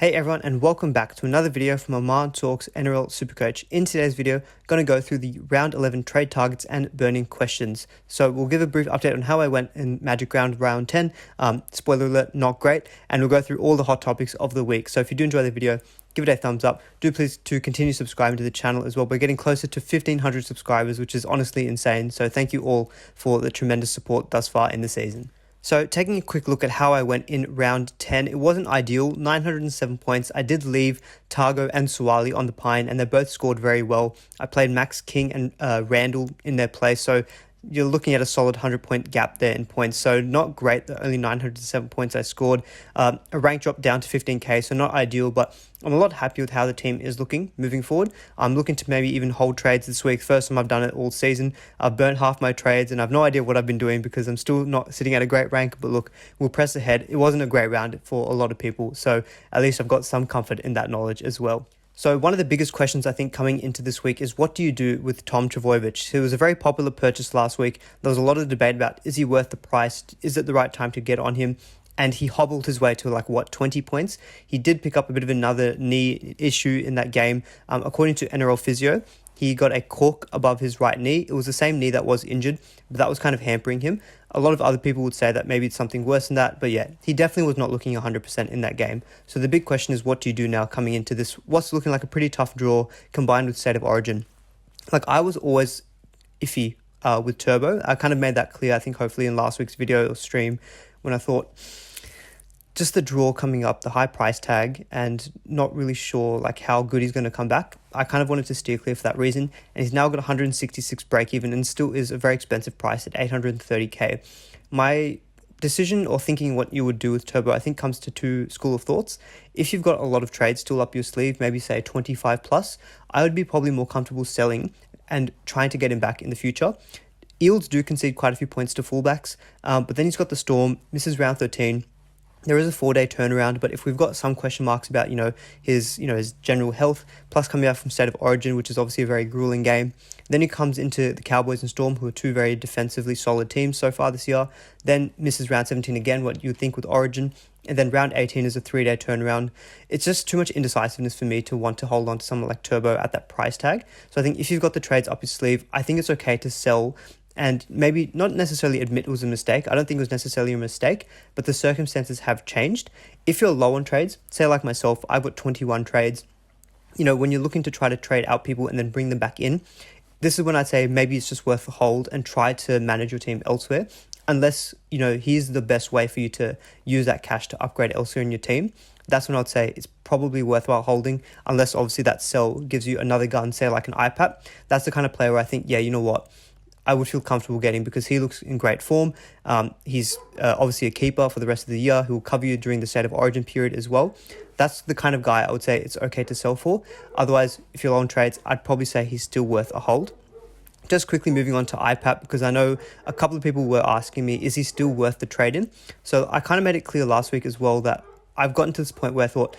Hey everyone, and welcome back to another video from Aman Talks NRL SuperCoach. In today's video, I'm going to go through the round 11 trade targets and burning questions. So we'll give a brief update on how I went in Magic round 10. Spoiler alert, not great. And we'll go through all the hot topics of the week. So if you do enjoy the video, give it a thumbs up. Do please to continue subscribing to the channel as well. We're getting closer to 1,500 subscribers, which is honestly insane. So thank you all for the tremendous support thus far in the season. So taking a quick look at how I went in round 10, it wasn't ideal, 907 points. I did leave Targo and Suwali on the pine, and they both scored very well. I played Max King and Randall in their place, so you're looking at a solid 100-point gap there in points. So not great, the only 907 points I scored. A rank drop down to 15k, so not ideal, but I'm a lot happy with how the team is looking moving forward. I'm looking to maybe even hold trades this week. First time I've done it all season. I've burnt half my trades and I've no idea what I've been doing because I'm still not sitting at a great rank. But look, we'll press ahead. It wasn't a great round for a lot of people, so at least I've got some comfort in that knowledge as well. So one of the biggest questions I think coming into this week is what do you do with Tom Trbojevic? He was a very popular purchase last week. There was a lot of debate about is he worth the price? Is it the right time to get on him? And he hobbled his way to 20 points. He did pick up a bit of another knee issue in that game. According to NRL Physio, he got a cork above his right knee. It was the same knee that was injured, but that was kind of hampering him. A lot of other people would say that maybe it's something worse than that, but yeah, he definitely was not looking 100% in that game. So the big question is, what do you do now coming into this, what's looking like a pretty tough draw combined with State of Origin? I was always iffy with Turbo. I kind of made that clear, I think, hopefully in last week's video or stream, when I thought just the draw coming up, the high price tag, and not really sure how good he's going to come back. I kind of wanted to steer clear for that reason, and he's now got 166 break even and still is a very expensive price at 830k. My decision or thinking what you would do with Turbo, I think, comes to two school of thoughts. If you've got a lot of trades still up your sleeve, maybe say 25 plus, I would be probably more comfortable selling and trying to get him back in the future. Eels do concede quite a few points to fullbacks, but then he's got the Storm, misses round 13. There is a 4-day turnaround, but if we've got some question marks about, his general health, plus coming out from State of Origin, which is obviously a very grueling game, then he comes into the Cowboys and Storm, who are two very defensively solid teams so far this year, then misses round 17 again, what you would think with Origin, and then round 18 is a 3-day turnaround. It's just too much indecisiveness for me to want to hold on to someone like Turbo at that price tag. So I think if you've got the trades up your sleeve, I think it's okay to sell and maybe not necessarily admit it was a mistake. I don't think it was necessarily a mistake, but the circumstances have changed. If you're low on trades, say like myself, I've got 21 trades. When you're looking to try to trade out people and then bring them back in, this is when I'd say maybe it's just worth a hold and try to manage your team elsewhere. Unless, here's the best way for you to use that cash to upgrade elsewhere in your team. That's when I'd say it's probably worthwhile holding, unless obviously that sell gives you another gun, say like an Ipap. That's the kind of player where I think, yeah, you know what? I would feel comfortable getting because he looks in great form. He's obviously a keeper for the rest of the year who will cover you during the State of Origin period as well. That's the kind of guy I would say it's okay to sell for. Otherwise, if you're low on trades, I'd probably say he's still worth a hold. Just quickly moving on to Ipap, because I know a couple of people were asking me, is he still worth the trade in? So I kind of made it clear last week as well that I've gotten to this point where I thought,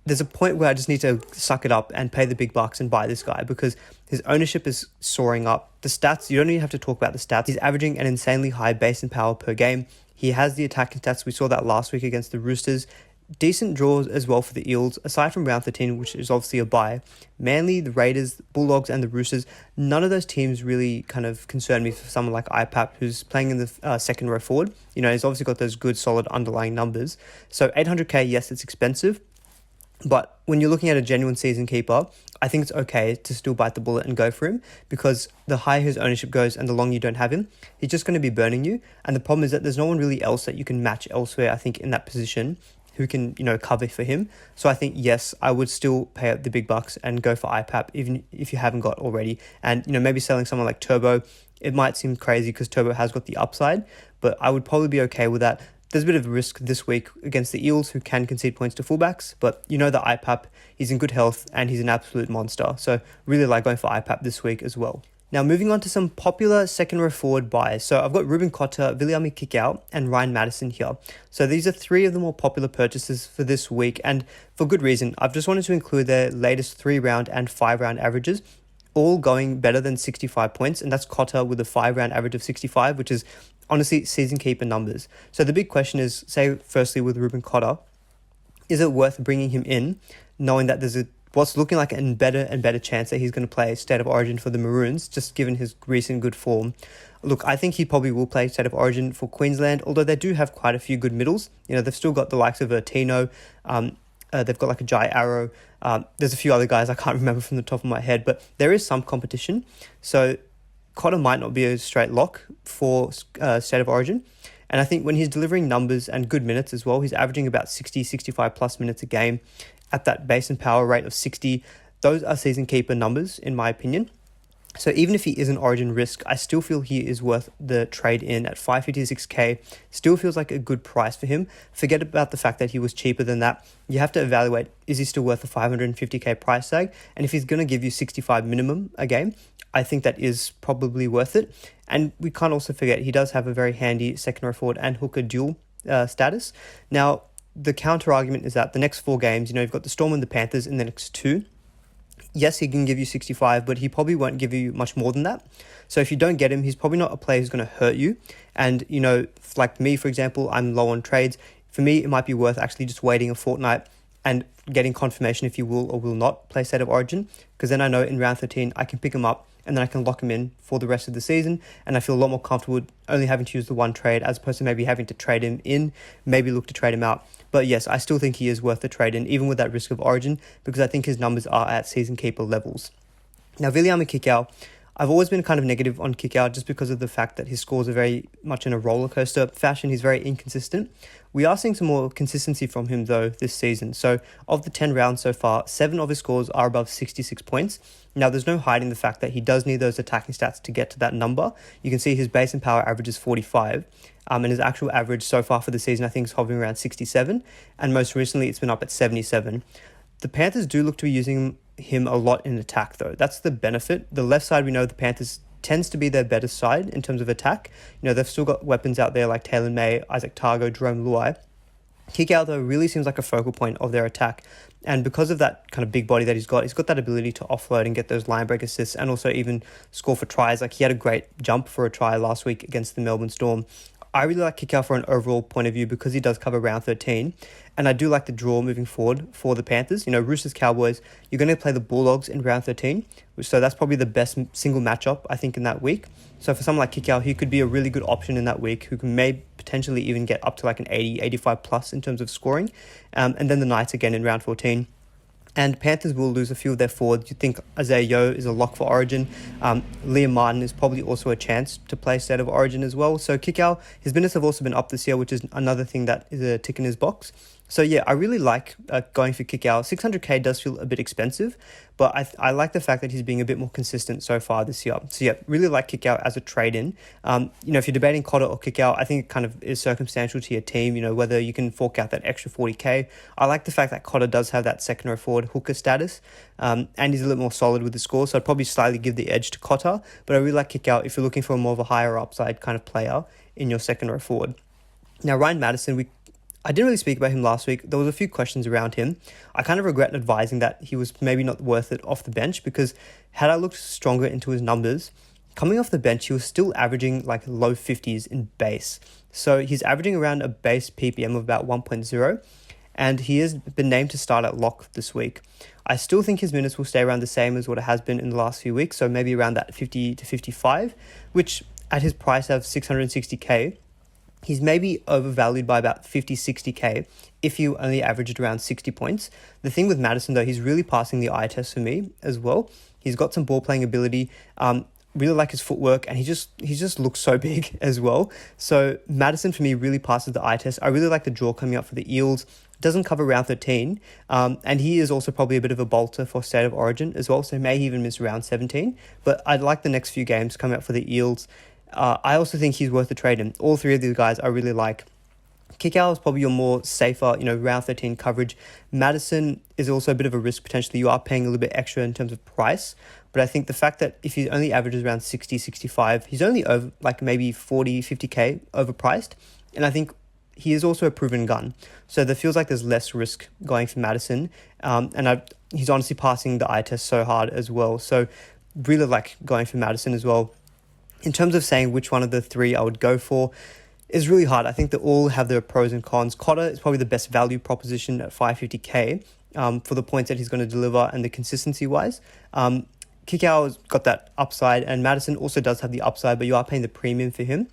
there's a point where I just need to suck it up and pay the big bucks and buy this guy because his ownership is soaring up. The stats, you don't even have to talk about the stats. He's averaging an insanely high base and power per game. He has the attacking stats. We saw that last week against the Roosters. Decent draws as well for the Eels, aside from round 13, which is obviously a bye. Manly, the Raiders, Bulldogs, and the Roosters, none of those teams really kind of concern me for someone like Ipap, who's playing in the second row forward. He's obviously got those good, solid underlying numbers. So 800k, yes, it's expensive. But when you're looking at a genuine season keeper, I think it's okay to still bite the bullet and go for him because the higher his ownership goes and the longer you don't have him, he's just going to be burning you. And the problem is that there's no one really else that you can match elsewhere, I think, in that position who can, cover for him. So I think, yes, I would still pay up the big bucks and go for Ipap, even if you haven't got already. And, maybe selling someone like Turbo, it might seem crazy because Turbo has got the upside, but I would probably be okay with that. There's a bit of a risk this week against the Eels, who can concede points to fullbacks, but the Ipap, he's in good health and he's an absolute monster. So really like going for Ipap this week as well. Now moving on to some popular second row forward buys. So I've got Ruben Cotter, Viliami Kikau, and Ryan Madison here. So these are three of the more popular purchases for this week, and for good reason. I've just wanted to include their latest 3-round and 5-round averages, all going better than 65 points, and that's Cotter with a 5-round average of 65, which is honestly season keeper numbers. So the big question is, say firstly with Ruben Cotter, is it worth bringing him in, knowing that there's what's looking like a better and better chance that he's going to play State of Origin for the Maroons, just given his recent good form? Look, I think he probably will play State of Origin for Queensland, although they do have quite a few good middles. They've still got the likes of Tino, they've got like a Jai Arrow. There's a few other guys I can't remember from the top of my head, but there is some competition. So Cotter might not be a straight lock for State of Origin. And I think when he's delivering numbers and good minutes as well, he's averaging about 60, 65 plus minutes a game at that base and power rate of 60. Those are season keeper numbers, in my opinion. So even if he is an Origin risk, I still feel he is worth the trade in at 556k. Still feels like a good price for him. Forget about the fact that he was cheaper than that. You have to evaluate, is he still worth a 550k price tag? And if he's going to give you 65 minimum a game, I think that is probably worth it. And we can't also forget he does have a very handy second row forward and hooker dual status. Now, the counter argument is that the next 4 games, you've got the Storm and the Panthers in the next 2. Yes, he can give you 65, but he probably won't give you much more than that. So if you don't get him, he's probably not a player who's going to hurt you. And, like me, for example, I'm low on trades. For me, it might be worth actually just waiting a fortnight and getting confirmation if you will or will not play State of Origin, because then I know in round 13 I can pick him up and then I can lock him in for the rest of the season, and I feel a lot more comfortable with only having to use the one trade as opposed to maybe having to trade him in, maybe look to trade him out. But yes, I still think he is worth the trade in, even with that risk of Origin, because I think his numbers are at season keeper levels. Now, Viliame Kikau, I've always been kind of negative on Kikau just because of the fact that his scores are very much in a roller coaster fashion. He's very inconsistent. We are seeing some more consistency from him though this season. So of the 10 rounds so far, 7 of his scores are above 66 points. Now there's no hiding the fact that he does need those attacking stats to get to that number. You can see his base and power average is 45. And his actual average so far for the season I think is hovering around 67. And most recently it's been up at 77. The Panthers do look to be using him a lot in attack though. That's the benefit. The left side, we know the Panthers tends to be their better side in terms of attack. They've still got weapons out there like Taylor May, Isaac Targo, Jerome Luai. Kikau though really seems like a focal point of their attack. And because of that kind of big body that he's got that ability to offload and get those line break assists and also even score for tries. Like he had a great jump for a try last week against the Melbourne Storm. I really like Kikau for an overall point of view because he does cover round 13. And I do like the draw moving forward for the Panthers. Roosters, Cowboys, you're going to play the Bulldogs in round 13. So that's probably the best single matchup, I think, in that week. So for someone like Kikau, he could be a really good option in that week who may potentially even get up to like an 80, 85 plus in terms of scoring. And then the Knights again in round 14. And Panthers will lose a few of their forwards. You think Isaiah Yeo is a lock for Origin. Liam Martin is probably also a chance to play State of Origin as well. So Kikau, his minutes have also been up this year, which is another thing that is a tick in his box. So yeah, I really like going for Kikau. 600k does feel a bit expensive, but I like the fact that he's being a bit more consistent so far this year. So yeah, really like Kikau as a trade-in. If you're debating Cotter or Kikau, I think it kind of is circumstantial to your team, whether you can fork out that extra 40k. I like the fact that Cotter does have that second row forward hooker status, and he's a little more solid with the score, so I'd probably slightly give the edge to Cotter, but I really like Kikau if you're looking for more of a higher upside kind of player in your second row forward. Now, Ryan Madison, I didn't really speak about him last week. There was a few questions around him. I kind of regret advising that he was maybe not worth it off the bench, because had I looked stronger into his numbers, coming off the bench, he was still averaging like low 50s in base. So he's averaging around a base PPM of about 1.0, and he has been named to start at lock this week. I still think his minutes will stay around the same as what it has been in the last few weeks, so maybe around that 50 to 55, which at his price of 660k, he's maybe overvalued by about 50, 60k if you only averaged around 60 points. The thing with Madison, though, he's really passing the eye test for me as well. He's got some ball playing ability, really like his footwork, and he just looks so big as well. So Madison, for me, really passes the eye test. I really like the draw coming up for the Eels. Doesn't cover round 13, and he is also probably a bit of a bolter for State of Origin as well, so may even miss round 17. But I'd like the next few games coming up for the Eels. I also think he's worth a trade in. All three of these guys I really like. Kikau is probably your more safer, round 13 coverage. Madison is also a bit of a risk potentially. You are paying a little bit extra in terms of price, but I think the fact that if he only averages around 60, 65, he's only over like maybe 40, 50k overpriced. And I think he is also a proven gun. So there feels like there's less risk going for Madison. He's honestly passing the eye test so hard as well. So really like going for Madison as well. In terms of saying which one of the three I would go for, is really hard. I think they all have their pros and cons. Cotter is probably the best value proposition at 550k for the points that he's going to deliver and the consistency wise. Kikau's got that upside, and Madison also does have the upside, but you are paying the premium for him.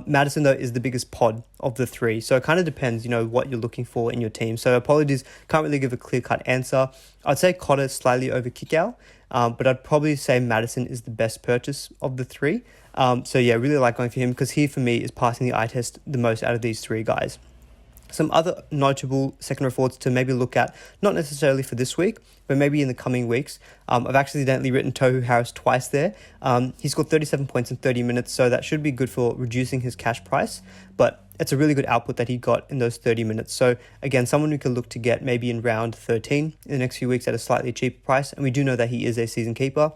Madison, though, is the biggest pod of the three. So it kind of depends, what you're looking for in your team. So apologies, can't really give a clear-cut answer. I'd say Cotter slightly over Kikau, but I'd probably say Madison is the best purchase of the three. So yeah, really like going for him because he, for me, is passing the eye test the most out of these three guys. Some other notable second forwards to maybe look at, not necessarily for this week, but maybe in the coming weeks. I've accidentally written Tohu Harris twice there. He scored 37 points in 30 minutes, so that should be good for reducing his cash price. But it's a really good output that he got in those 30 minutes. So again, someone we could look to get maybe in round 13 in the next few weeks at a slightly cheaper price. And we do know that he is a season keeper.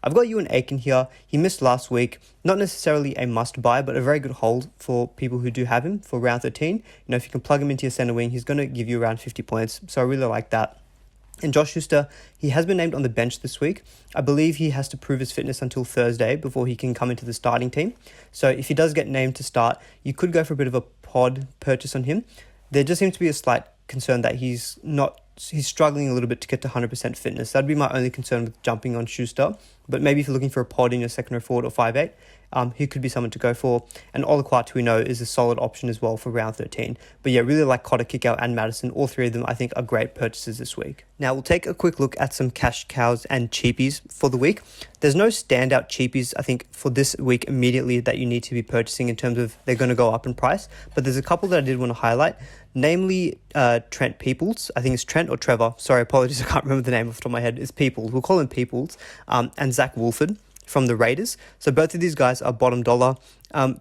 I've got Ewan Aiken here. He missed last week. Not necessarily a must buy, but a very good hold for people who do have him for round 13. If you can plug him into your center wing, he's going to give you around 50 points. So I really like that. And Josh Schuster, he has been named on the bench this week. I believe he has to prove his fitness until Thursday before he can come into the starting team. So if he does get named to start, you could go for a bit of a pod purchase on him. There just seems to be a slight concern that he's struggling a little bit to get to 100% fitness. That'd be my only concern with jumping on Schuster. But maybe if you're looking for a pod in your second row forward or 5'8", he could be someone to go for. And Olaquatu, we know, is a solid option as well for round 13. But yeah, really like Cotter, Kikau, and Madison. All three of them, I think, are great purchases this week. Now, we'll take a quick look at some cash cows and cheapies for the week. There's no standout cheapies, I think, for this week immediately that you need to be purchasing in terms of they're going to go up in price. But there's a couple that I did want to highlight, namely Trent Peoples. I think it's Trent or Trevor. Sorry, apologies, I can't remember the name off the top of my head. It's Peoples. We'll call him Peoples. And Zach Wolford from the Raiders. So both of these guys are bottom dollar.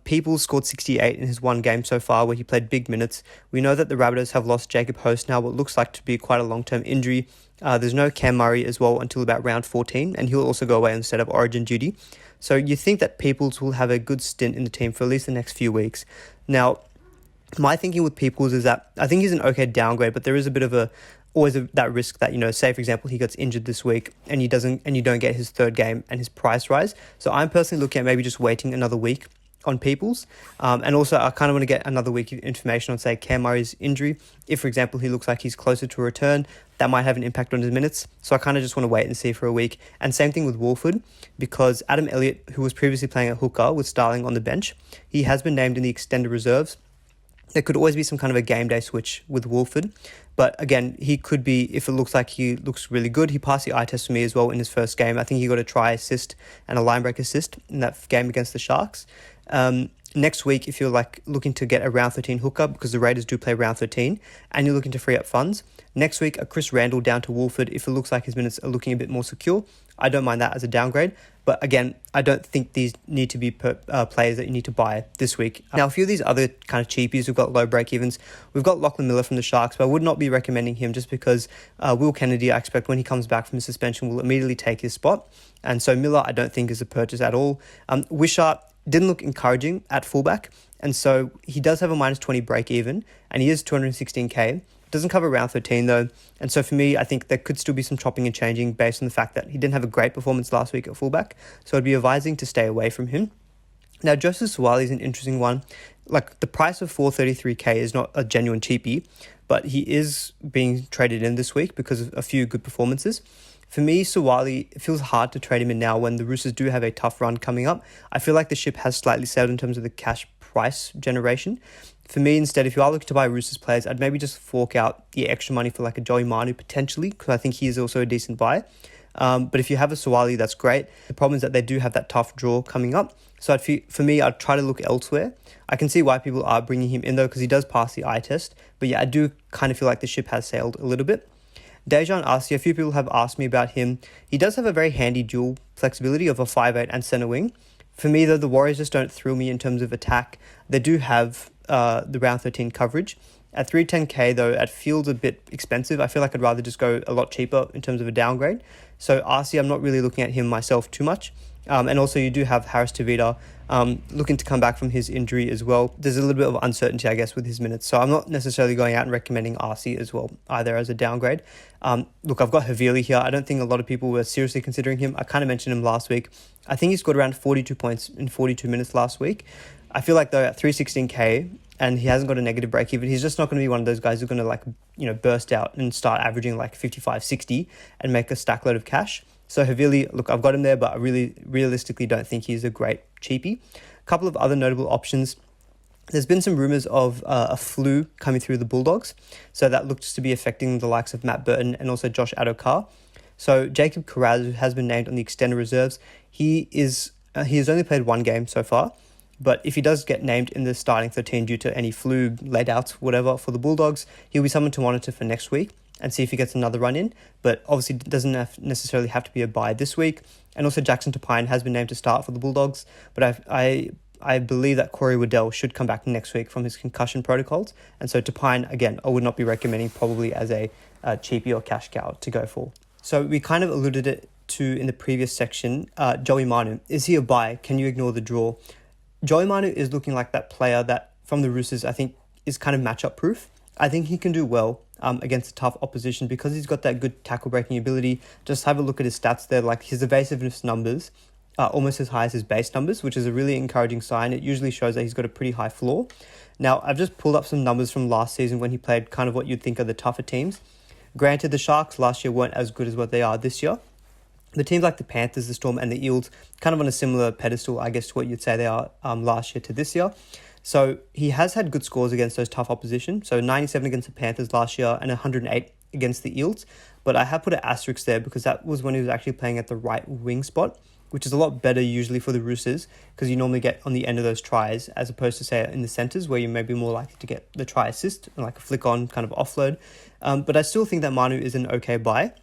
Peoples scored 68 in his one game so far where he played big minutes. We know that the Rabbitohs have lost Jacob Host now, what looks like to be quite a long-term injury. There's no Cam Murray as well until about round 14, and he'll also go away and set up origin duty. So you think that Peoples will have a good stint in the team for at least the next few weeks. Now, my thinking with Peoples is that I think he's an okay downgrade, but there is a bit of that risk that, say, for example, he gets injured this week and you don't get his third game and his price rise. So I'm personally looking at maybe just waiting another week on Peoples. And also I kind of want to get another week of information on, say, Cam Murray's injury. If, for example, he looks like he's closer to a return, that might have an impact on his minutes. So I kind of just want to wait and see for a week. And same thing with Wolford, because Adam Elliott, who was previously playing at hooker with Starling on the bench, he has been named in the extended reserves. There could always be some kind of a game day switch with Wolford. But again, he could be, if it looks like he looks really good, he passed the eye test for me as well in his first game. I think he got a try assist and a line break assist in that game against the Sharks. Next week, if you're looking to get a round 13 hookup, because the Raiders do play round 13, and you're looking to free up funds, next week, a Chris Randall down to Wolford, if it looks like his minutes are looking a bit more secure, I don't mind that as a downgrade. But again, I don't think these need to be players that you need to buy this week. Now, a few of these other kind of cheapies, we've got low break-evens. We've got Lachlan Miller from the Sharks, but I would not be recommending him just because Will Kennedy, I expect when he comes back from his suspension, will immediately take his spot. And so Miller, I don't think is a purchase at all. Wishart didn't look encouraging at fullback. And so he does have a minus 20 break-even, and he is 216k. Doesn't cover round 13 though, and so for me, I think there could still be some chopping and changing based on the fact that he didn't have a great performance last week at fullback, so I'd be advising to stay away from him. Now, Joseph Suwali is an interesting one. The price of 433k is not a genuine cheapie, but he is being traded in this week because of a few good performances. For me, Suwali, it feels hard to trade him in now when the Roosters do have a tough run coming up. I feel like the ship has slightly sailed in terms of the cash price generation. For me, instead, if you are looking to buy Roosters players, I'd maybe just fork out the extra money for a Joey Manu potentially, because I think he is also a decent buy. But if you have a Suwali, that's great. The problem is that they do have that tough draw coming up. So for me, I'd try to look elsewhere. I can see why people are bringing him in though, because he does pass the eye test. But yeah, I do kind of feel like the ship has sailed a little bit. Dejan Arce, a few people have asked me about him. He does have a very handy dual flexibility of a 5'8" and centre wing. For me, though, the Warriors just don't thrill me in terms of attack. They do have the round 13 coverage. At 310k, though, it feels a bit expensive. I feel like I'd rather just go a lot cheaper in terms of a downgrade. So Arce, I'm not really looking at him myself too much. And also you do have Harris Tavita looking to come back from his injury as well. There's a little bit of uncertainty, I guess, with his minutes. So I'm not necessarily going out and recommending Arce as well, either as a downgrade. Look, I've got Havili here. I don't think a lot of people were seriously considering him. I kind of mentioned him last week. I think he scored around 42 points in 42 minutes last week. I feel like though at 316k and he hasn't got a negative break even, he's just not going to be one of those guys who's going to like, burst out and start averaging like 55, 60 and make a stack load of cash. So Havili, look, I've got him there, but I really realistically don't think he's a great cheapie. A couple of other notable options. There's been some rumours of a flu coming through the Bulldogs. So that looks to be affecting the likes of Matt Burton and also Josh Adokar. So Jacob Carraz has been named on the extended reserves. He has only played one game so far, but if he does get named in the starting 13 due to any flu laid-outs, whatever, for the Bulldogs, he'll be someone to monitor for next week and see if he gets another run in. But obviously it doesn't necessarily have to be a bye this week. And also Jackson Tapine has been named to start for the Bulldogs, but I believe that Corey Waddell should come back next week from his concussion protocols. And so Tapine, again, I would not be recommending probably as a cheapie or cash cow to go for. So we kind of alluded it to in the previous section. Joey Manu, is he a buy? Can you ignore the draw? Joey Manu is looking like that player that from the Roosters I think is kind of matchup proof. I think he can do well against a tough opposition because he's got that good tackle breaking ability. Just have a look at his stats there, like his evasiveness numbers are almost as high as his base numbers, which is a really encouraging sign. It usually shows that he's got a pretty high floor. Now, I've just pulled up some numbers from last season when he played kind of what you'd think are the tougher teams. Granted, the Sharks last year weren't as good as what they are this year. The teams like the Panthers, the Storm and the Eels, kind of on a similar pedestal, I guess, to what you'd say they are last year to this year. So he has had good scores against those tough opposition. So 97 against the Panthers last year and 108 against the Eels. But I have put an asterisk there because that was when he was actually playing at the right wing spot, which is a lot better usually for the Roosters because you normally get on the end of those tries as opposed to, say, in the centres where you may be more likely to get the try assist and like a flick on kind of offload. But I still think that Manu is an okay buy.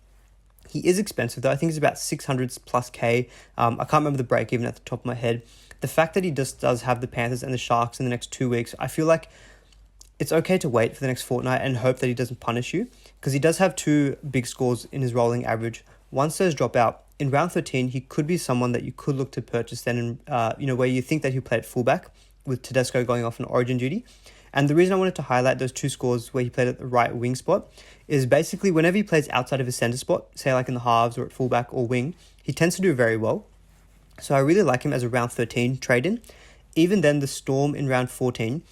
He is expensive though. I think he's about 600 plus K. I can't remember the break even at the top of my head. The fact that he just does have the Panthers and the Sharks in the next 2 weeks, I feel like it's okay to wait for the next fortnight and hope that he doesn't punish you because he does have 2 big scores in his rolling average. Once those drop out, in round 13, he could be someone that you could look to purchase then, where you think that he'll play at fullback with Tedesco going off on origin duty. And the reason I wanted to highlight those 2 scores where he played at the right wing spot is basically whenever he plays outside of his centre spot, say like in the halves or at fullback or wing, he tends to do very well. So I really like him as a round 13 trade-in. Even then, the Storm in round 14,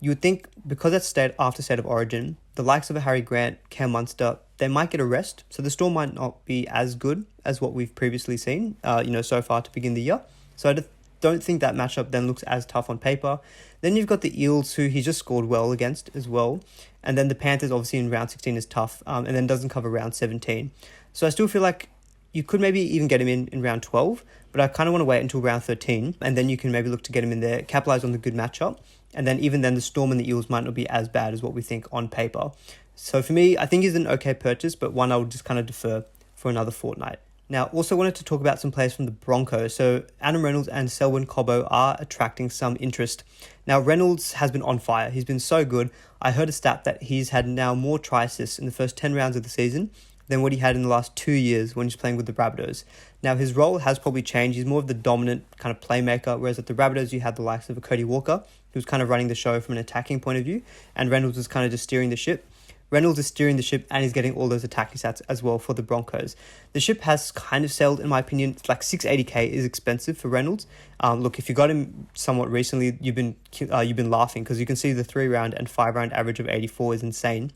you would think because that's after state of origin, the likes of a Harry Grant, Cam Munster, they might get a rest. So the Storm might not be as good as what we've previously seen, so far to begin the year. So I don't think that matchup then looks as tough on paper. Then you've got the Eels, who he just scored well against as well. And then the Panthers, obviously, in round 16 is tough, and then doesn't cover round 17. So I still feel like you could maybe even get him in round 12, but I kind of want to wait until round 13, and then you can maybe look to get him in there, capitalize on the good matchup. And then even then, the Storm and the Eels might not be as bad as what we think on paper. So for me, I think he's an okay purchase, but one I would just kind of defer for another fortnight. Now, also wanted to talk about some players from the Broncos. So Adam Reynolds and Selwyn Cobbo are attracting some interest. Now, Reynolds has been on fire. He's been so good. I heard a stat that he's had now more try assists in the first 10 rounds of the season than what he had in the last 2 years when he's playing with the Rabbitohs. Now, his role has probably changed. He's more of the dominant kind of playmaker, whereas at the Rabbitohs, you had the likes of a Cody Walker, who was kind of running the show from an attacking point of view, and Reynolds was kind of just steering the ship. Reynolds is steering the ship and he's getting all those attacking stats as well for the Broncos. The ship has kind of sailed, in my opinion. It's like 680k is expensive for Reynolds. Look, if you got him somewhat recently, you've been laughing because you can see the 3-round and 5-round average of 84 is insane.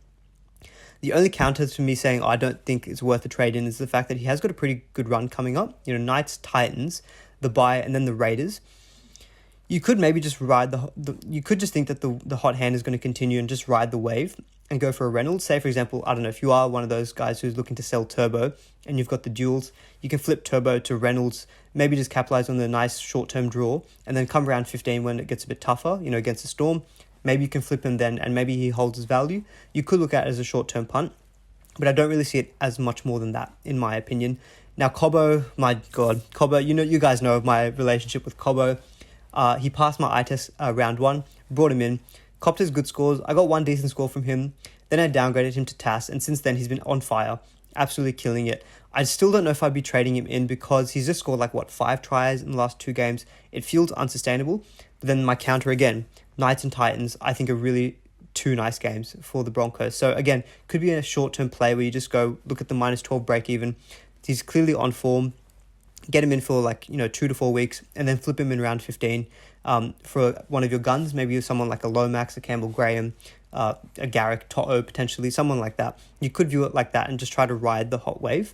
The only counter to me saying I don't think it's worth a trade in is the fact that he has got a pretty good run coming up. Knights, Titans, the bye, and then the Raiders. You could maybe just ride you could just think that the hot hand is going to continue and just ride the wave and go for a Reynolds. Say, for example, I don't know, if you are one of those guys who's looking to sell Turbo and you've got the duels, you can flip Turbo to Reynolds, maybe just capitalize on the nice short-term draw, and then come round 15 when it gets a bit tougher, against the Storm, maybe you can flip him then and maybe he holds his value. You could look at it as a short-term punt, but I don't really see it as much more than that, in my opinion. Now, Cobbo, my God, Cobbo, you guys know of my relationship with Cobbo. He passed my eye test round 1, brought him in, copped his good scores. I got 1 decent score from him. Then I downgraded him to TAS, and since then he's been on fire, absolutely killing it. I still don't know if I'd be trading him in because he's just scored 5 tries in the last 2 games. It feels unsustainable. But then my counter again, Knights and Titans, I think are really 2 nice games for the Broncos. So again, could be a short-term play where you just go look at the -12 break even. He's clearly on form. get him in for 2 to 4 weeks, and then flip him in round 15 for one of your guns, maybe someone like a Lomax, a Campbell Graham, a Garrick, To'o potentially, someone like that. You could view it like that and just try to ride the hot wave.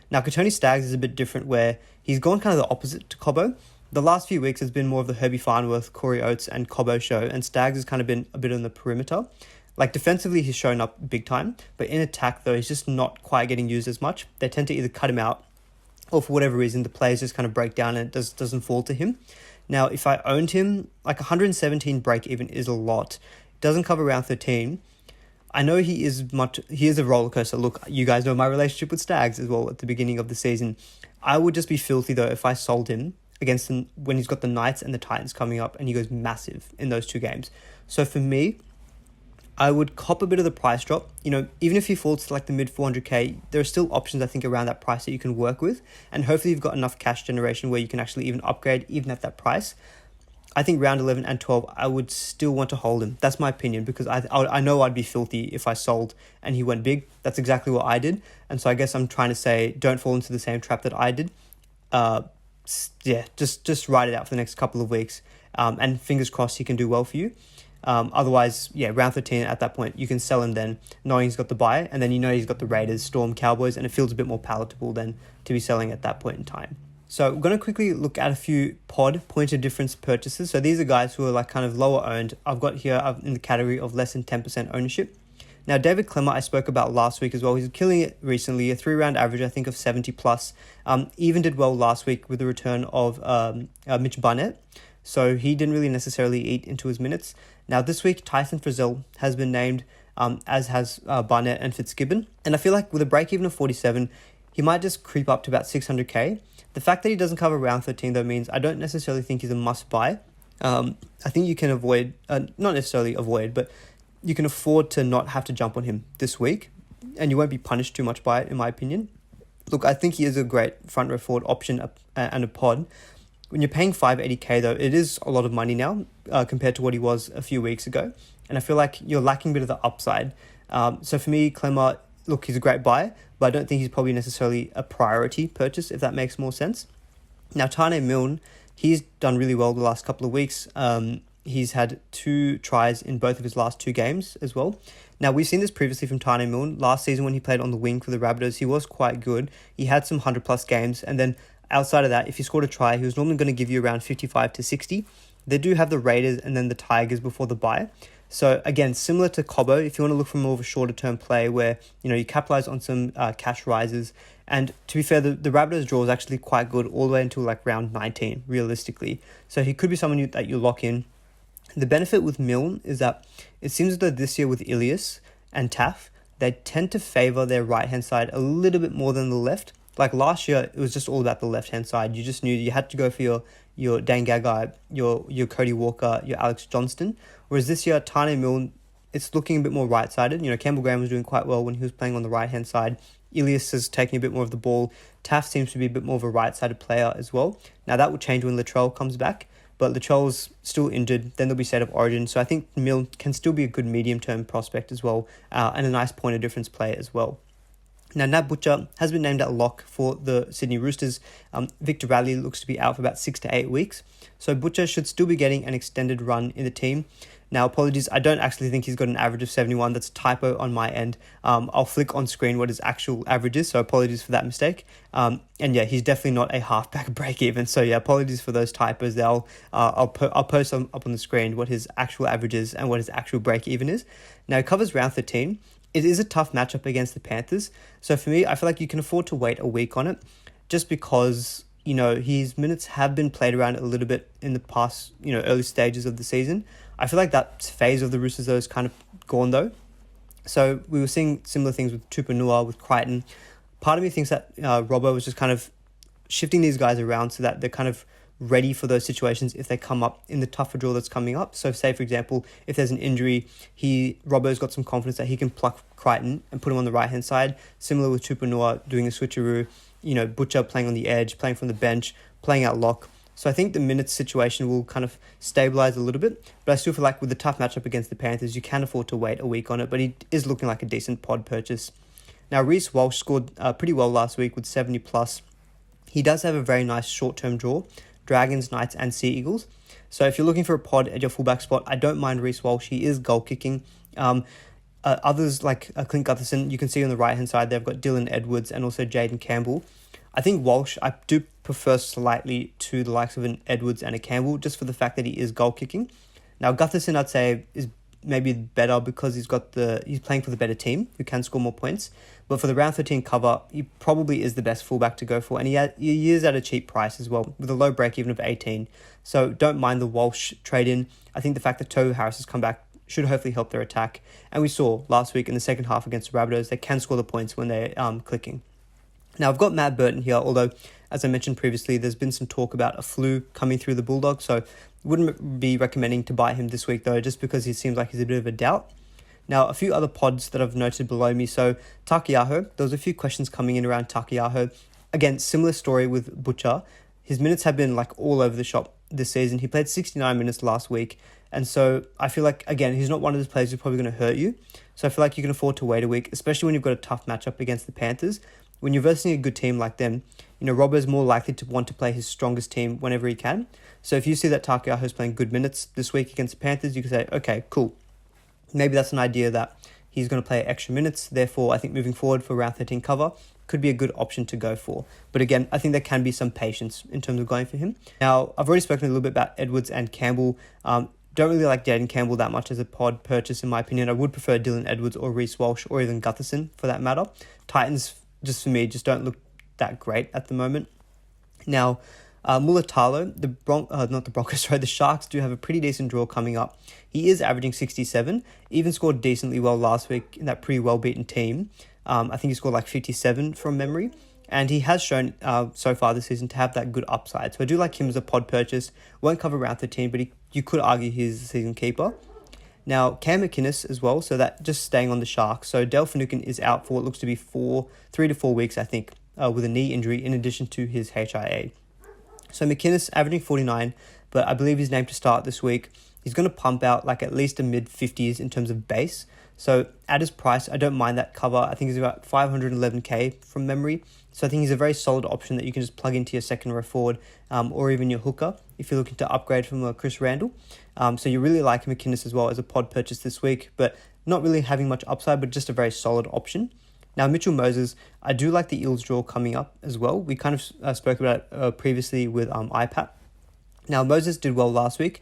Now, Katoni Staggs is a bit different, where he's gone kind of the opposite to Cobbo. The last few weeks has been more of the Herbie Farnworth, Corey Oates, and Cobbo show, and Staggs has kind of been a bit on the perimeter. Defensively, he's shown up big time, but in attack, though, he's just not quite getting used as much. They tend to either cut him out, or for whatever reason, the players just kind of break down and it doesn't fall to him. Now, if I owned him, 117 break even is a lot. It doesn't cover round 13. I know he is a roller coaster. Look, you guys know my relationship with Staggs as well at the beginning of the season. I would just be filthy, though, if I sold him against them when he's got the Knights and the Titans coming up and he goes massive in those 2 games. So for me, I would cop a bit of the price drop. Even if he falls to the mid 400k, there are still options, I think, around that price that you can work with. And hopefully you've got enough cash generation where you can actually even upgrade even at that price. I think round 11 and 12, I would still want to hold him. That's my opinion, because I know I'd be filthy if I sold and he went big. That's exactly what I did. And so I guess I'm trying to say, don't fall into the same trap that I did. Just ride it out for the next couple of weeks. And fingers crossed he can do well for you. Otherwise, round 13 at that point, you can sell him then, knowing he's got the bye, and then he's got the Raiders, Storm, Cowboys, and it feels a bit more palatable than to be selling at that point in time. So we're going to quickly look at a few point of difference purchases. So these are guys who are kind of lower owned. I've got here in the category of less than 10% ownership. Now, David Clemmer, I spoke about last week as well. He's killing it recently, a 3-round average, I think, of 70 plus. Even did well last week with the return of Mitch Barnett. So he didn't really necessarily eat into his minutes. Now, this week, Tyson Frizzell has been named, as has Barnett and Fitzgibbon. And I feel like with a break-even of 47, he might just creep up to about 600k. The fact that he doesn't cover round 13, though, means I don't necessarily think he's a must-buy. I think you can avoid, not necessarily avoid, but you can afford to not have to jump on him this week, and you won't be punished too much by it, in my opinion. Look, I think he is a great front row forward option and a pod. When you're paying 580k, though, it is a lot of money now compared to what he was a few weeks ago. And I feel like you're lacking a bit of the upside. So for me, Clemmer, look, he's a great buy, but I don't think he's probably necessarily a priority purchase, if that makes more sense. Now, Tane Milne, he's done really well the last couple of weeks. He's had 2 tries in both of his last 2 games as well. Now, we've seen this previously from Tane Milne. Last season when he played on the wing for the Rabbitohs, he was quite good. He had some 100-plus games, and then outside of that, if he scored a try, he was normally going to give you around 55 to 60. They do have the Raiders and then the Tigers before the bye. So again, similar to Cobbo, if you want to look for more of a shorter term play where, you capitalize on some cash rises. And to be fair, the Rabbitohs draw is actually quite good all the way until round 19, realistically. So he could be someone that you lock in. The benefit with Milne is that it seems as though this year with Ilias and Taff, they tend to favour their right-hand side a little bit more than the left. Last year, it was just all about the left-hand side. You just knew you had to go for your Dan Gagai, your Cody Walker, your Alex Johnston. Whereas this year, Tane Milne, it's looking a bit more right-sided. Campbell Graham was doing quite well when he was playing on the right-hand side. Ilias is taking a bit more of the ball. Taff seems to be a bit more of a right-sided player as well. Now, that will change when Latrell comes back, but Latrell's still injured. Then there'll be State of Origin. So I think Milne can still be a good medium-term prospect as well, and a nice point of difference player as well. Now, Nat Butcher has been named at lock for the Sydney Roosters. Victor Radley looks to be out for about 6 to 8 weeks. So Butcher should still be getting an extended run in the team. Now, apologies, I don't actually think he's got an average of 71. That's a typo on my end. I'll flick on screen what his actual average is, so apologies for that mistake. And he's definitely not a halfback break even. So apologies for those typos. I'll post up on the screen what his actual average is and what his actual break even is. Now, it covers round 13. It is a tough matchup against the Panthers. So for me, I feel like you can afford to wait a week on it just because, his minutes have been played around a little bit in the past, early stages of the season. I feel like that phase of the Roosters, though, is kind of gone, though. So we were seeing similar things with Tupanua, with Crichton. Part of me thinks that Robbo was just kind of shifting these guys around so that they're kind of ready for those situations if they come up in the tougher draw that's coming up. So say, for example, if there's an injury, Robbo's got some confidence that he can pluck Crichton and put him on the right-hand side. Similar with Tupanua doing a switcheroo, Butcher playing on the edge, playing from the bench, playing out lock. So I think the minutes situation will kind of stabilise a little bit, but I still feel like with the tough matchup against the Panthers, you can afford to wait a week on it, but he is looking like a decent pod purchase. Now, Reece Walsh scored pretty well last week with 70 plus. He does have a very nice short-term draw, Dragons, Knights and Sea Eagles. So if you're looking for a pod at your fullback spot, I don't mind Reece Walsh. He is goal kicking. Others like Clint Gutherson, you can see on the right-hand side, they've got Dylan Edwards and also Jaden Campbell. I think Walsh, I do prefer slightly to the likes of an Edwards and a Campbell, just for the fact that he is goal kicking. Now, Gutherson, I'd say, is maybe better because he's playing for the better team who can score more points. But for the round 13 cover, he probably is the best fullback to go for. And he is at a cheap price as well, with a low break even of 18. So don't mind the Walsh trade-in. I think the fact that Tohu Harris has come back should hopefully help their attack. And we saw last week in the second half against the Rabbitohs, they can score the points when they're clicking. Now, I've got Matt Burton here, although, as I mentioned previously, there's been some talk about a flu coming through the Bulldogs, so wouldn't be recommending to buy him this week, though, just because he seems like he's a bit of a doubt. Now, a few other pods that I've noted below me. So, Takiaho, there was a few questions coming in around Takiaho. Again, similar story with Butcher. His minutes have been like all over the shop this season. He played 69 minutes last week. And so I feel like, again, he's not one of those players who's probably going to hurt you. So I feel like you can afford to wait a week, especially when you've got a tough matchup against the Panthers. When you're versing a good team like them, Robbo's more likely to want to play his strongest team whenever he can. So if you see that Takiaho is playing good minutes this week against the Panthers, you can say, okay, cool. Maybe that's an idea that he's going to play extra minutes. Therefore, I think moving forward for round 13 cover could be a good option to go for. But again, I think there can be some patience in terms of going for him. Now, I've already spoken a little bit about Edwards and Campbell. Don't really like Jaden Campbell that much as a pod purchase, in my opinion. I would prefer Dylan Edwards or Reece Walsh or even Gutherson for that matter. Titans, just for me, just don't look that great at the moment. Now, Mulatalo, the Sharks do have a pretty decent draw coming up. He is averaging 67, even scored decently well last week in that pretty well-beaten team. I think he scored like 57 from memory. And he has shown so far this season to have that good upside. So I do like him as a pod purchase. Won't cover round 13, but you could argue he's a season keeper. Now, Cam McInnes as well, so that just staying on the Sharks. So Dale Finucane is out for what looks to be 3 to 4 weeks, I think, with a knee injury in addition to his HIA. So McInnes averaging 49, but I believe he's named to start this week. He's going to pump out like at least a mid-50s in terms of base. So at his price, I don't mind that cover. I think he's about 511k from memory. So I think he's a very solid option that you can just plug into your second row forward or even your hooker if you're looking to upgrade from Chris Randall. So you really like McInnes as well as a pod purchase this week, but not really having much upside, but just a very solid option. Now, Mitchell Moses, I do like the Eels draw coming up as well. We kind of spoke about it previously with Ipap. Now, Moses did well last week,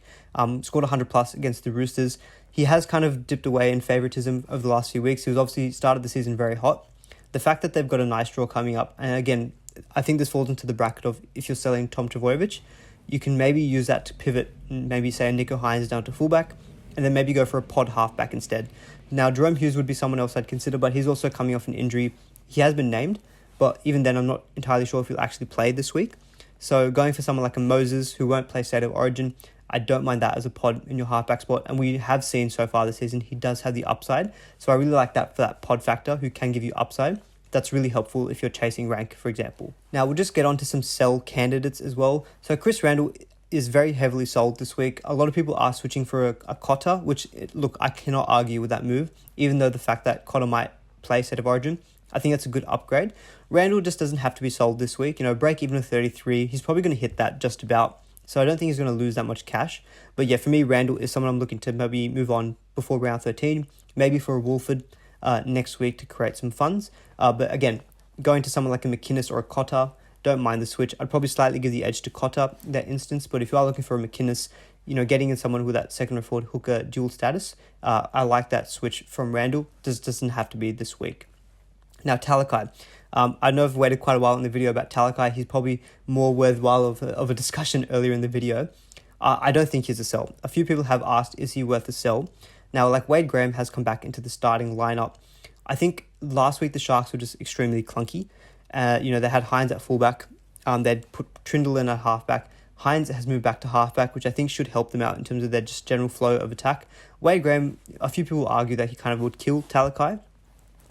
scored 100 plus against the Roosters. He has kind of dipped away in favoritism over the last few weeks. He was obviously started the season very hot. The fact that they've got a nice draw coming up, and again, I think this falls into the bracket of if you're selling Tom Trbojevic, you can maybe use that to pivot, maybe say a Nico Hines down to fullback, and then maybe go for a pod halfback instead. Now, Jerome Hughes would be someone else I'd consider, but he's also coming off an injury. He has been named, but even then, I'm not entirely sure if he'll actually play this week. So going for someone like a Moses who won't play State of Origin, I don't mind that as a pod in your halfback spot. And we have seen so far this season, he does have the upside. So I really like that for that pod factor who can give you upside. That's really helpful if you're chasing rank, for example. Now, we'll just get on to some sell candidates as well. So Chris Randall is very heavily sold this week. A lot of people are switching for a Cotter, which, look, I cannot argue with that move, even though the fact that Cotter might play State of Origin. I think that's a good upgrade. Randall just doesn't have to be sold this week. Break even of 33. He's probably going to hit that just about. So I don't think he's going to lose that much cash. But yeah, for me, Randall is someone I'm looking to maybe move on before round 13. Maybe for a Wolford next week to create some funds. But again, going to someone like a McInnes or a Cotter, don't mind the switch. I'd probably slightly give the edge to Cotter in that instance. But if you are looking for a McInnes, getting in someone with that second or forward hooker dual status, I like that switch from Randall. Just doesn't have to be this week. Now, Talakai. I know I've waited quite a while in the video about Talakai. He's probably more worthwhile of a discussion earlier in the video. I don't think he's a sell. A few people have asked, is he worth a sell? Now, like Wade Graham has come back into the starting lineup. I think last week the Sharks were just extremely clunky. They had Hines at fullback. They'd put Trindle in at halfback. Hines has moved back to halfback, which I think should help them out in terms of their just general flow of attack. Wade Graham, a few people argue that he kind of would kill Talakai.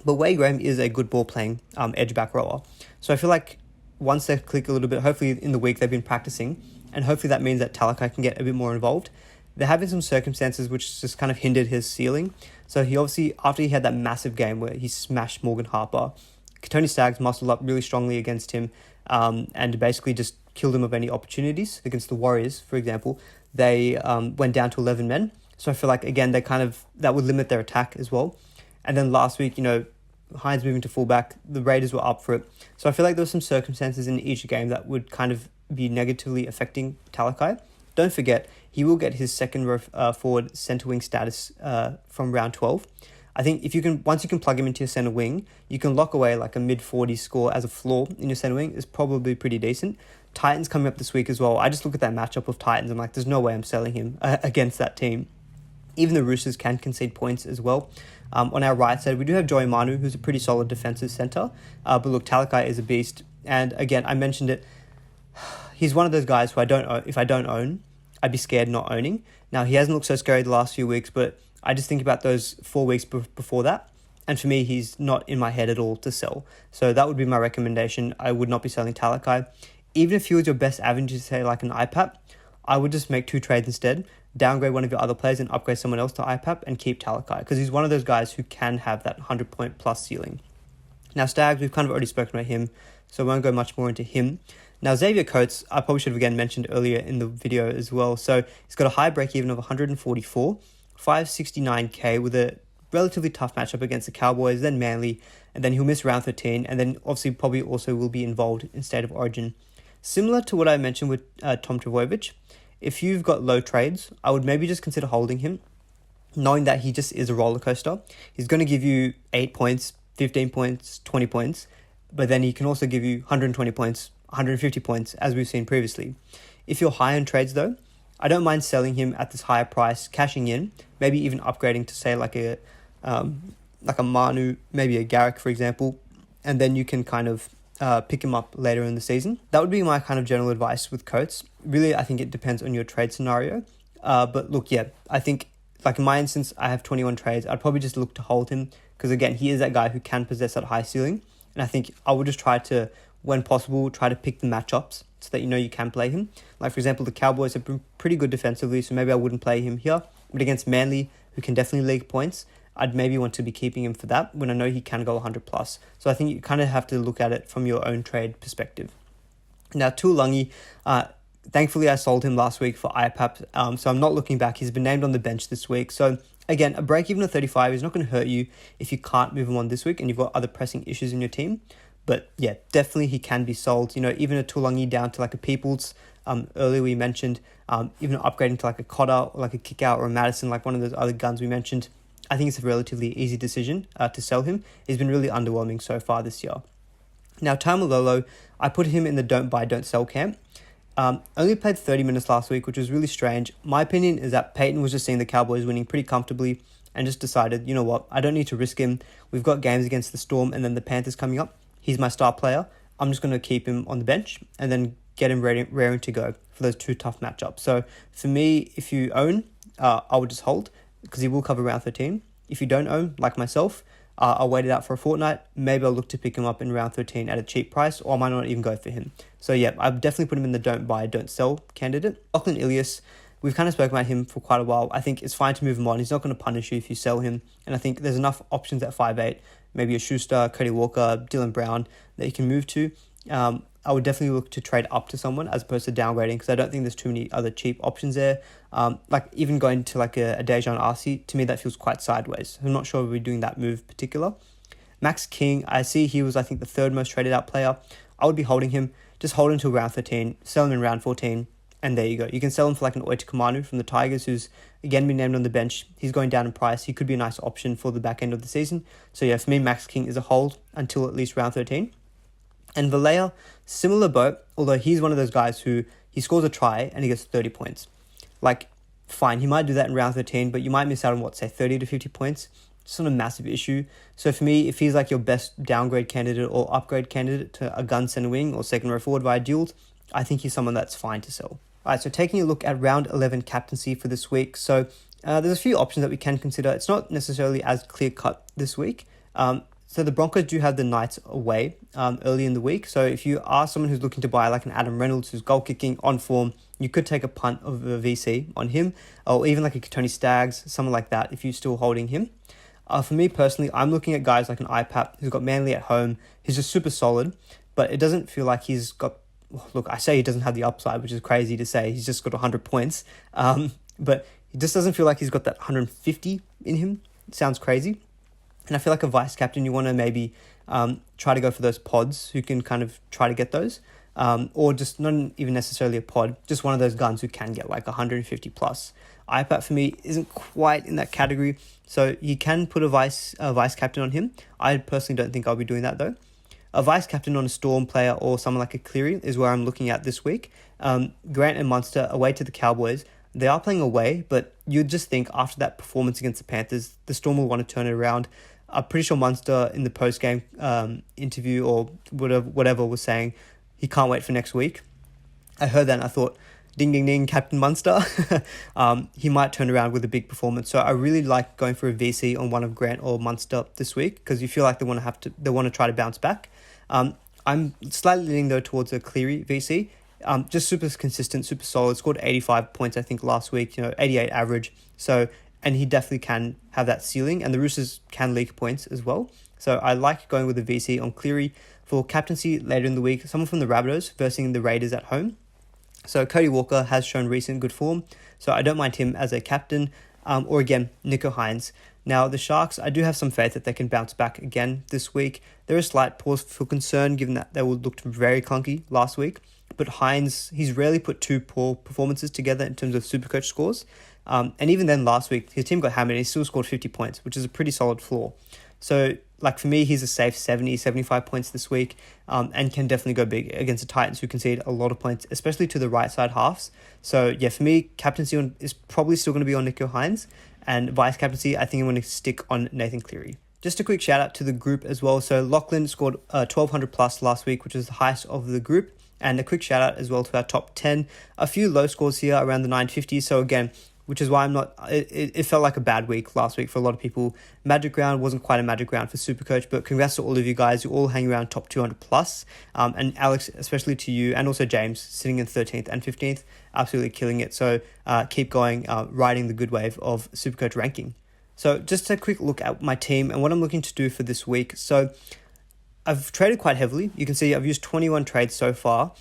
But Wade Graham is a good ball-playing edge-back rower. So I feel like once they click a little bit, hopefully in the week they've been practicing, and hopefully that means that Talakai can get a bit more involved. There have been some circumstances which just kind of hindered his ceiling. So he obviously, after he had that massive game where he smashed Morgan Harper, Tony Staggs muscled up really strongly against him. and basically just killed them of any opportunities. Against the Warriors, for example, they went down to 11 men. So I feel like, again, that would limit their attack as well. And then last week, Hines moving to fullback, the Raiders were up for it. So I feel like there were some circumstances in each game that would kind of be negatively affecting Talakai. Don't forget, he will get his second row forward centre wing status from round 12. I think once you can plug him into your centre wing, you can lock away like a mid-40s score as a floor in your centre wing. Is probably pretty decent. Titans coming up this week as well. I just look at that matchup of Titans. I'm like, there's no way I'm selling him against that team. Even the Roosters can concede points as well. On our right side, we do have Joey Manu, who's a pretty solid defensive centre. But look, Talakai is a beast. And again, I mentioned it. He's one of those guys who if I don't own, I'd be scared not owning. Now, he hasn't looked so scary the last few weeks, but I just think about those 4 weeks before that. And for me, he's not in my head at all to sell. So that would be my recommendation. I would not be selling Talakai. Even if he was your best avenue to say like an Ipap, I would just make 2 trades instead. Downgrade one of your other players and upgrade someone else to Ipap and keep Talakai, because he's one of those guys who can have that 100-point plus ceiling. Now, Stags, we've kind of already spoken about him, so I won't go much more into him. Now, Xavier Coates, I probably should have again mentioned earlier in the video as well. So he's got a high break-even of 144, 569k with a relatively tough matchup against the Cowboys, then Manly, and then he'll miss round 13, and then obviously probably also will be involved in State of Origin. Similar to what I mentioned with Tom Trbojevic, if you've got low trades, I would maybe just consider holding him, knowing that he just is a roller coaster. He's going to give you 8 points, 15 points, 20 points, but then he can also give you 120 points, 150 points, as we've seen previously. If you're high on trades though, I don't mind selling him at this higher price, cashing in, maybe even upgrading to say like a Manu, maybe a Garrick, for example, and then you can kind of pick him up later in the season. That would be my kind of general advice with Coates. Really, I think it depends on your trade scenario. But look, yeah, I think like in my instance, I have 21 trades. I'd probably just look to hold him because again, he is that guy who can possess that high ceiling. And I think I would just try to, when possible, try to pick the matchups so that you can play him. Like for example, the Cowboys have been pretty good defensively, so maybe I wouldn't play him here. But against Manly, who can definitely league points, I'd maybe want to be keeping him for that when I know he can go 100 plus. So I think you kind of have to look at it from your own trade perspective. Now, Tuolangi, thankfully I sold him last week for Ipap, so I'm not looking back. He's been named on the bench this week. So again, a break even of 35 is not going to hurt you if you can't move him on this week and you've got other pressing issues in your team. But yeah, definitely he can be sold. Even a Tuolangi down to like a Peoples, earlier we mentioned, even upgrading to like a Cotter or like a Kikau or a Madison, like one of those other guns we mentioned. I think it's a relatively easy decision to sell him. He's been really underwhelming so far this year. Now, Taumalolo, I put him in the don't buy, don't sell camp. Only played 30 minutes last week, which was really strange. My opinion is that Peyton was just seeing the Cowboys winning pretty comfortably and just decided, you know what, I don't need to risk him. We've got games against the Storm and then the Panthers coming up. He's my star player. I'm just going to keep him on the bench and then get him raring to go for those 2 tough matchups. So for me, if you own, I would just hold because he will cover round 13. If you don't own, like myself, I'll wait it out for a fortnight. Maybe I'll look to pick him up in round 13 at a cheap price, or I might not even go for him. So yeah, I've definitely put him in the don't buy, don't sell candidate. Lachlan Ilias, we've kind of spoken about him for quite a while. I think it's fine to move him on. He's not going to punish you if you sell him. And I think there's enough options at 5'8", maybe a Schuster, Cody Walker, Dylan Brown that you can move to. I would definitely look to trade up to someone as opposed to downgrading because I don't think there's too many other cheap options there. Like even going to like a Dejan Arce, to me that feels quite sideways. I'm not sure if we're doing that move particular. Max King, I see he was I think the 3rd most traded out player. I would be holding him. Just hold him until round 13, sell him in round 14, and there you go. You can sell him for like an Oita Manu from the Tigers, who's again been named on the bench. He's going down in price. He could be a nice option for the back end of the season. So yeah, for me, Max King is a hold until at least round 13. And Valea, similar boat, although he's one of those guys who he scores a try and he gets 30 points. Like, fine, he might do that in round 13, but you might miss out on, 30 to 50 points. It's not a massive issue. So for me, if he's like your best downgrade candidate or upgrade candidate to a gun center wing or second row forward via duels, I think he's someone that's fine to sell. All right, so taking a look at round 11 captaincy for this week. So there's a few options that we can consider. It's not necessarily as clear-cut this week. So the Broncos do have the Knights away early in the week. So if you are someone who's looking to buy like an Adam Reynolds who's goal kicking on form, you could take a punt of a VC on him, or even like a Tony Staggs, someone like that if you're still holding him. For me personally, I'm looking at guys like an Ipap who's got Manly at home. He's just super solid, but it doesn't feel like he's got... Look, I say he doesn't have the upside, which is crazy to say. He's just got 100 points. But he just doesn't feel like he's got that 150 in him. It sounds crazy. And I feel like a vice captain, you want to maybe try to go for those pods who can kind of try to get those. Or just not even necessarily a pod, just one of those guns who can get like 150 plus. Ipap for me isn't quite in that category, so you can put a vice captain on him. I personally don't think I'll be doing that though. A vice captain on a Storm player or someone like a Cleary is where I'm looking at this week. Grant and Munster away to the Cowboys. They are playing away, but you'd just think after that performance against the Panthers, the Storm will want to turn it around. I'm pretty sure Munster in the post-game interview or whatever was saying he can't wait for next week. I heard that and I thought, ding, ding, ding, Captain Munster. He might turn around with a big performance. So I really like going for a VC on one of Grant or Munster this week because you feel like they want to try to bounce back. I'm slightly leaning though towards a Cleary VC. Just super consistent, super solid. Scored 85 points I think last week. 88 average. And he definitely can have that ceiling. And the Roosters can leak points as well. So I like going with a VC on Cleary. For captaincy later in the week, someone from the Rabbitohs versus the Raiders at home. So Cody Walker has shown recent good form, so I don't mind him as a captain. Or again, Nicho Hynes. Now the Sharks, I do have some faith that they can bounce back again this week. There is slight pause for concern given that they looked very clunky last week. But Hynes, he's rarely put two poor performances together in terms of SuperCoach scores. And even then last week, his team got hammered and he still scored 50 points, which is a pretty solid floor. So for me, he's a safe 70, 75 points this week and can definitely go big against the Titans who concede a lot of points, especially to the right side halves. So yeah, for me, captaincy is probably still going to be on Nicho Hynes, and vice captaincy, I think I'm going to stick on Nathan Cleary. Just a quick shout out to the group as well. So Lachlan scored 1,200 plus last week, which is the highest of the group. And a quick shout out as well to our top 10. A few low scores here around the 950. So again, which is why I'm not... It felt like a bad week last week for a lot of people. Magic Round wasn't quite a Magic Round for SuperCoach, but congrats to all of you guys. You all hang around top 200 plus. And Alex, especially to you, and also James, sitting in 13th and 15th, absolutely killing it. So keep going, riding the good wave of SuperCoach ranking. So just a quick look at my team and what I'm looking to do for this week. So I've traded quite heavily. You can see I've used 21 trades so far.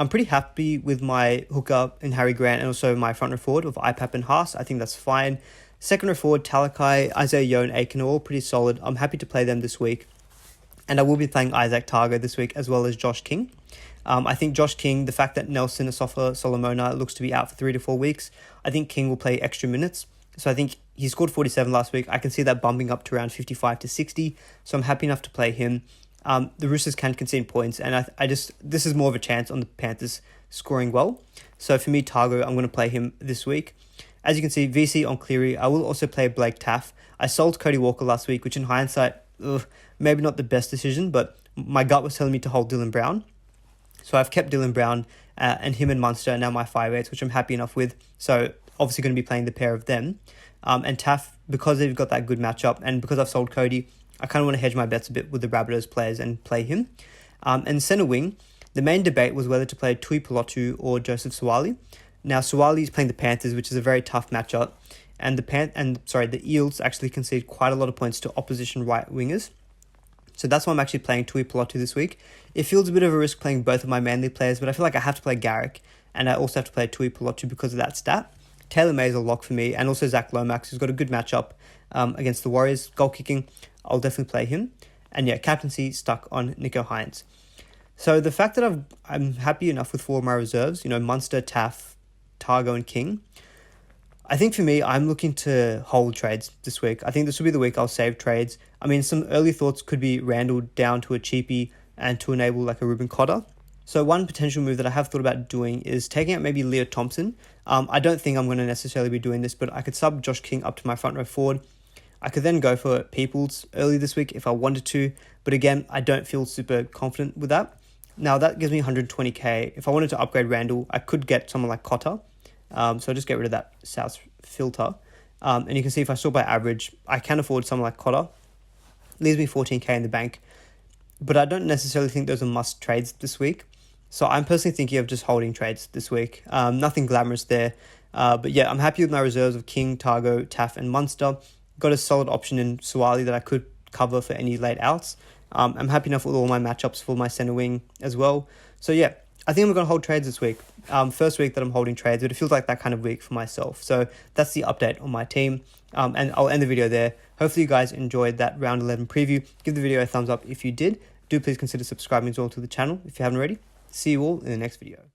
I'm pretty happy with my hooker in Harry Grant and also my front row forward of Ipap and Haas. I think that's fine. Second row forward, Talakai, Isaiah Yeo and Aiken are all pretty solid. I'm happy to play them this week. And I will be playing Isaac Targo this week as well as Josh King. I think Josh King, the fact that Nelson Asafa Solomona looks to be out for 3 to 4 weeks, I think King will play extra minutes. So I think he scored 47 last week. I can see that bumping up to around 55 to 60. So I'm happy enough to play him. The Roosters can concede points, and this is more of a chance on the Panthers scoring well. So for me, Targo, I'm going to play him this week. As you can see, VC on Cleary. I will also play Blake Taff. I sold Cody Walker last week, which in hindsight, maybe not the best decision, but my gut was telling me to hold Dylan Brown. So I've kept Dylan Brown and him and Munster are now my 5/8s, which I'm happy enough with. So obviously going to be playing the pair of them. And Taff, because they've got that good matchup, and because I've sold Cody, I kind of want to hedge my bets a bit with the Rabbitohs players and play him. And centre wing, the main debate was whether to play Tui Pelotu or Joseph Suwali. Now, Suwali is playing the Panthers, which is a very tough matchup. And the Eels actually concede quite a lot of points to opposition right wingers. So that's why I'm actually playing Tui Pelotu this week. It feels a bit of a risk playing both of my Manly players, but I feel like I have to play Garrick, and I also have to play Tui Pelotu because of that stat. Taylor May is a lock for me, and also Zach Lomax, who's got a good matchup against the Warriors. Goal kicking, I'll definitely play him. And yeah, captaincy stuck on Nicho Hynes. So the fact that I'm happy enough with 4 of my reserves, Munster, Taff, Targo and King, I think for me, I'm looking to hold trades this week. I think this will be the week I'll save trades. I mean, some early thoughts could be Randall down to a Cheapie and to enable like a Ruben Cotter. So one potential move that I have thought about doing is taking out maybe Leo Thompson. I don't think I'm going to necessarily be doing this, but I could sub Josh King up to my front row forward. I could then go for Peoples early this week if I wanted to, but again, I don't feel super confident with that. Now, that gives me 120k. If I wanted to upgrade Randall, I could get someone like Cotter. So I'll just get rid of that South filter. And you can see if I sort by average, I can afford someone like Cotter. Leaves me 14k in the bank. But I don't necessarily think those are must trades this week. So I'm personally thinking of just holding trades this week. Nothing glamorous there. But yeah, I'm happy with my reserves of King, Targo, Taff and Munster. Got a solid option in Suwali that I could cover for any late outs. I'm happy enough with all my matchups for my center wing as well. So yeah, I think I'm going to hold trades this week. First week that I'm holding trades, but it feels like that kind of week for myself. So that's the update on my team. And I'll end the video there. Hopefully you guys enjoyed that round 11 preview. Give the video a thumbs up if you did. Do please consider subscribing as well to the channel if you haven't already. See you all in the next video.